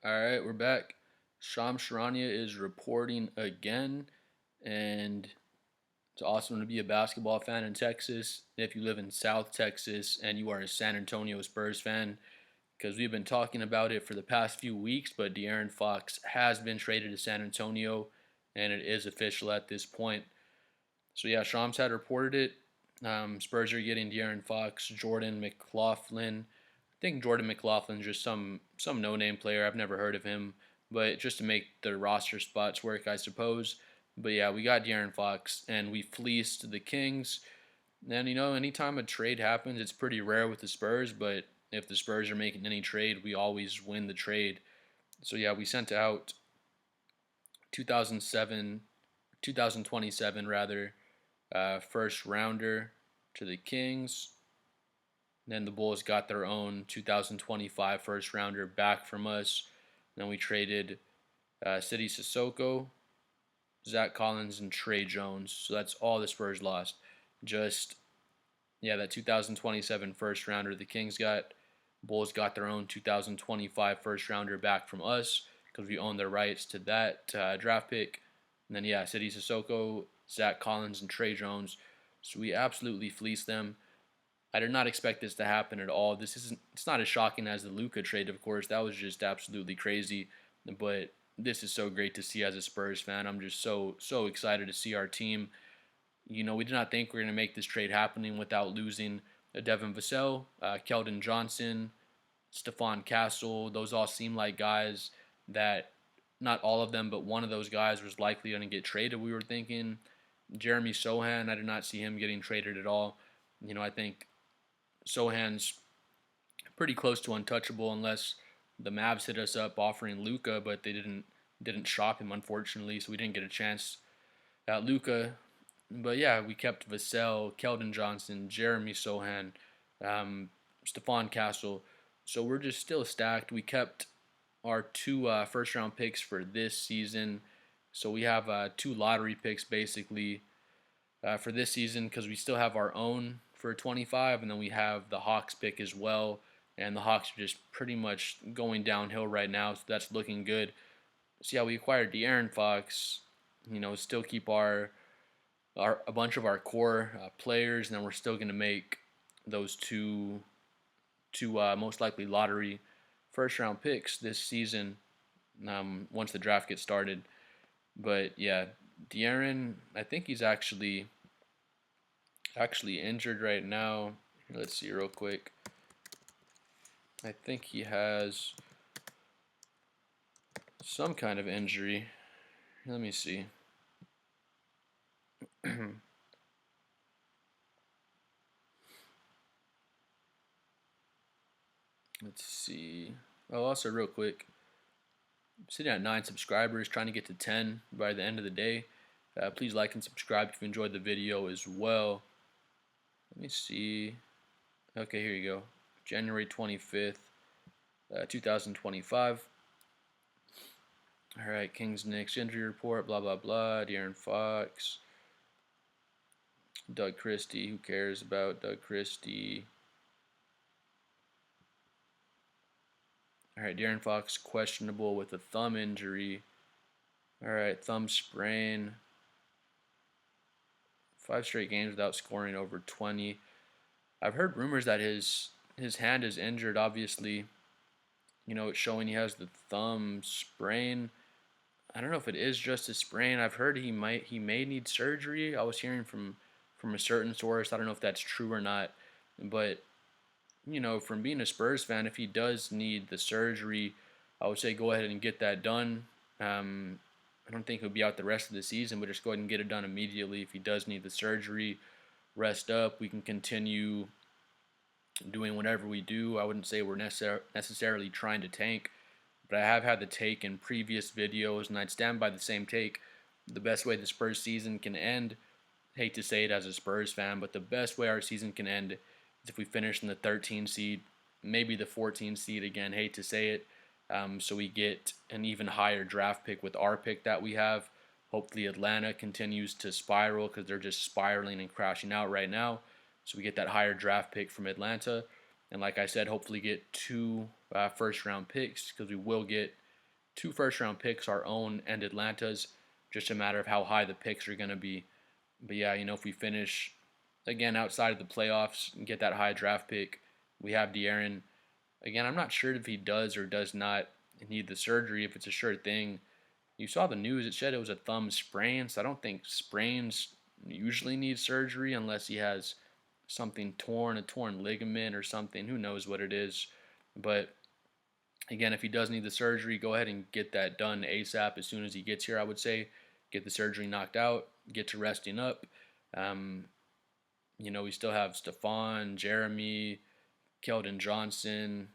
All right, we're back. Sham Sharania is reporting again, and it's awesome to be a basketball fan in Texas. If you live in South Texas and you are a San Antonio Spurs fan, because we've been talking about it for the past few weeks, but De'Aaron Fox has been traded to San Antonio, and it is official at this point. So yeah, Shams had reported it. Spurs are getting De'Aaron Fox, Jordan McLaughlin. I think Jordan McLaughlin's just some no-name player. I've never heard of him, but just to make the roster spots work, I suppose. But yeah, we got De'Aaron Fox, and we fleeced the Kings. And anytime a trade happens, it's pretty rare with the Spurs. But if the Spurs are making any trade, we always win the trade. So yeah, we sent out 2007, 2027 rather, first rounder to the Kings. Then the Bulls got their own 2025 first rounder back from us. Then we traded City Sissoko, Zach Collins, and Trey Jones. So that's all the Spurs lost. Just, yeah, that 2027 first rounder the Kings got. Bulls got their own 2025 first rounder back from us because we own the rights to that draft pick. And then, yeah, City Sissoko, Zach Collins, and Trey Jones. So we absolutely fleeced them. I did not expect this to happen at all. It's not as shocking as the Luka trade, of course. That was just absolutely crazy. But this is so great to see as a Spurs fan. I'm just so excited to see our team. We did not think we were going to make this trade happening without losing Devin Vassell, Keldon Johnson, Stephon Castle. Those all seem like guys that, not all of them, but one of those guys was likely going to get traded, we were thinking. Jeremy Sohan, I did not see him getting traded at all. I think Sohan's pretty close to untouchable unless the Mavs hit us up offering Luka, but they didn't shop him, unfortunately, so we didn't get a chance at Luka. But yeah, we kept Vassell, Keldon Johnson, Jeremy Sohan, Stephon Castle. So we're just still stacked. We kept our two first round picks for this season. So we have two lottery picks basically for this season because we still have our own for 25, and then we have the Hawks pick as well. And the Hawks are just pretty much going downhill right now, so that's looking good. So yeah, we acquired De'Aaron Fox. Still keep our a bunch of our core players, and then we're still going to make those two most likely lottery first round picks this season once the draft gets started. But yeah, De'Aaron, I think he's actually injured right now. Let's see real quick. I think he has some kind of injury. Let me see. Let's see. Oh, also real quick, I'm sitting at 9 subscribers, trying to get to 10 by the end of the day. Please like and subscribe if you enjoyed the video as well. Let me see. Okay, here you go. January 25th, 2025. All right, Kings Knicks injury report, blah, blah, blah. De'Aaron Fox. Doug Christie. Who cares about Doug Christie? All right, De'Aaron Fox questionable with a thumb injury. All right, thumb sprain. 5 straight games without scoring over 20. I've heard rumors that his hand is injured. Obviously, it's showing he has the thumb sprain. I don't know if it is just a sprain. I've heard he may need surgery. I was hearing from a certain source. I don't know if that's true or not, but from being a Spurs fan, if he does need the surgery, I would say go ahead and get that done. I don't think he'll be out the rest of the season, but just go ahead and get it done immediately. If he does need the surgery, rest up. We can continue doing whatever we do. I wouldn't say we're necessarily trying to tank, but I have had the take in previous videos, and I'd stand by the same take. The best way the Spurs season can end, hate to say it as a Spurs fan, but the best way our season can end is if we finish in the 13 seed, maybe the 14 seed again, hate to say it. So we get an even higher draft pick with our pick that we have. Hopefully Atlanta continues to spiral because they're just spiraling and crashing out right now. So we get that higher draft pick from Atlanta. And like I said, hopefully get two first round picks because we will get 2 first-round picks, our own and Atlanta's. Just a matter of how high the picks are going to be. But yeah, if we finish again outside of the playoffs and get that high draft pick, we have De'Aaron. Again, I'm not sure if he does or does not need the surgery, if it's a sure thing. You saw the news, it said it was a thumb sprain, so I don't think sprains usually need surgery unless he has something torn, a torn ligament or something. Who knows what it is. But again, if he does need the surgery, go ahead and get that done ASAP as soon as he gets here, I would say. Get the surgery knocked out, get to resting up. Um, we still have Stephon, Jeremy, Keldon Johnson,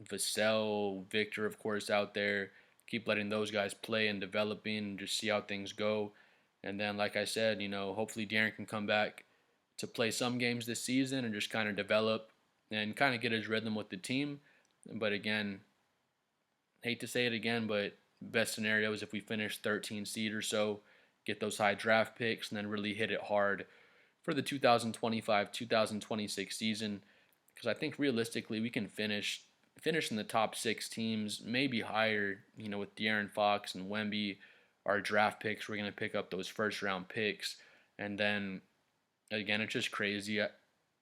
Vassell, Victor, of course, out there. Keep letting those guys play and developing and just see how things go. And then, like I said, hopefully Darren can come back to play some games this season and just kind of develop and kind of get his rhythm with the team. But again, hate to say it again, but best scenario is if we finish 13 seed or so, get those high draft picks, and then really hit it hard for the 2025-2026 season. Because I think realistically we can finish in the top 6 teams, maybe higher. With De'Aaron Fox and Wemby, our draft picks, we're gonna pick up those first round picks, and then again, it's just crazy. I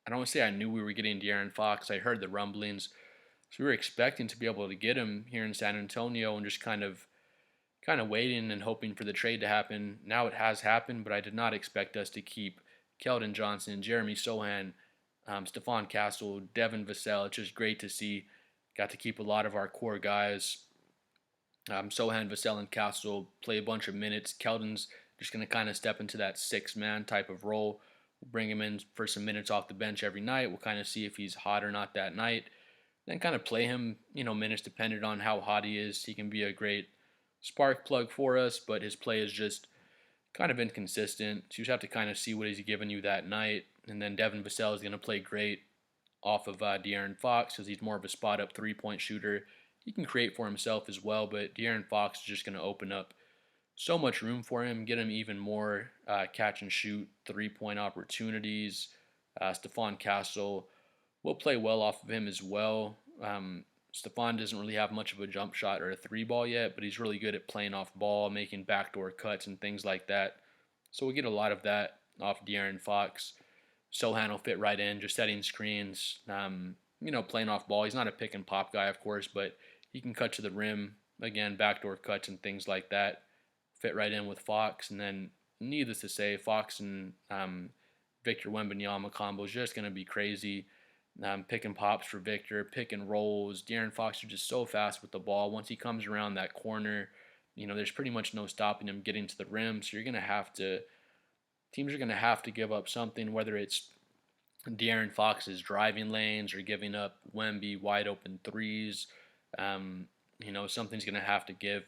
don't want to say I knew we were getting De'Aaron Fox. I heard the rumblings. So we were expecting to be able to get him here in San Antonio and just kind of waiting and hoping for the trade to happen. Now it has happened, but I did not expect us to keep Keldon Johnson, Jeremy Sohan, Stephon Castle, Devin Vassell. It's just great to see. Got to keep a lot of our core guys. Sohan, Vassell, and Castle play a bunch of minutes. Keldon's just going to kind of step into that 6-man type of role. We'll bring him in for some minutes off the bench every night. We'll kind of see if he's hot or not that night. Then kind of play him, minutes dependent on how hot he is. He can be a great spark plug for us, but his play is just kind of inconsistent. So you just have to kind of see what he's giving you that night. And then Devin Vassell is going to play great off of De'Aaron Fox because he's more of a spot-up three-point shooter. He can create for himself as well, but De'Aaron Fox is just going to open up so much room for him, get him even more catch and shoot three-point opportunities. Stephon Castle will play well off of him as well. Stephon doesn't really have much of a jump shot or a three ball yet, but he's really good at playing off ball, making backdoor cuts and things like that. So we'll get a lot of that off De'Aaron Fox. Sohan will fit right in, just setting screens, playing off ball. He's not a pick and pop guy, of course, but he can cut to the rim. Again, backdoor cuts and things like that. Fit right in with Fox. And then, needless to say, Fox and Victor Wembanyama combo is just going to be crazy. Pick and pops for Victor, pick and rolls. De'Aaron Fox is just so fast with the ball. Once he comes around that corner, there's pretty much no stopping him getting to the rim. So teams are going to have to give up something, whether it's De'Aaron Fox's driving lanes or giving up Wemby wide open threes. Something's going to have to give.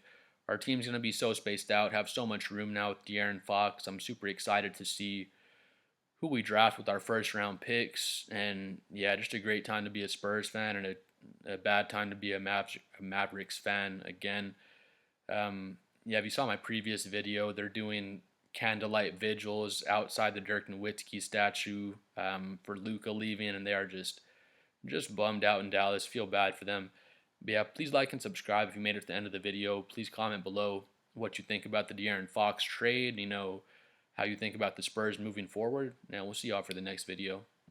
Our team's going to be so spaced out, have so much room now with De'Aaron Fox. I'm super excited to see who we draft with our first round picks. And yeah, just a great time to be a Spurs fan and a bad time to be a Mavericks fan again. If you saw my previous video, they're doing candlelight vigils outside the Dirk Nowitzki statue for Luka leaving, and they are just bummed out in Dallas. Feel bad for them. But yeah, please like and subscribe if you made it to the end of the video. Please comment below what you think about the De'Aaron Fox trade, how you think about the Spurs moving forward. And we'll see y'all for the next video.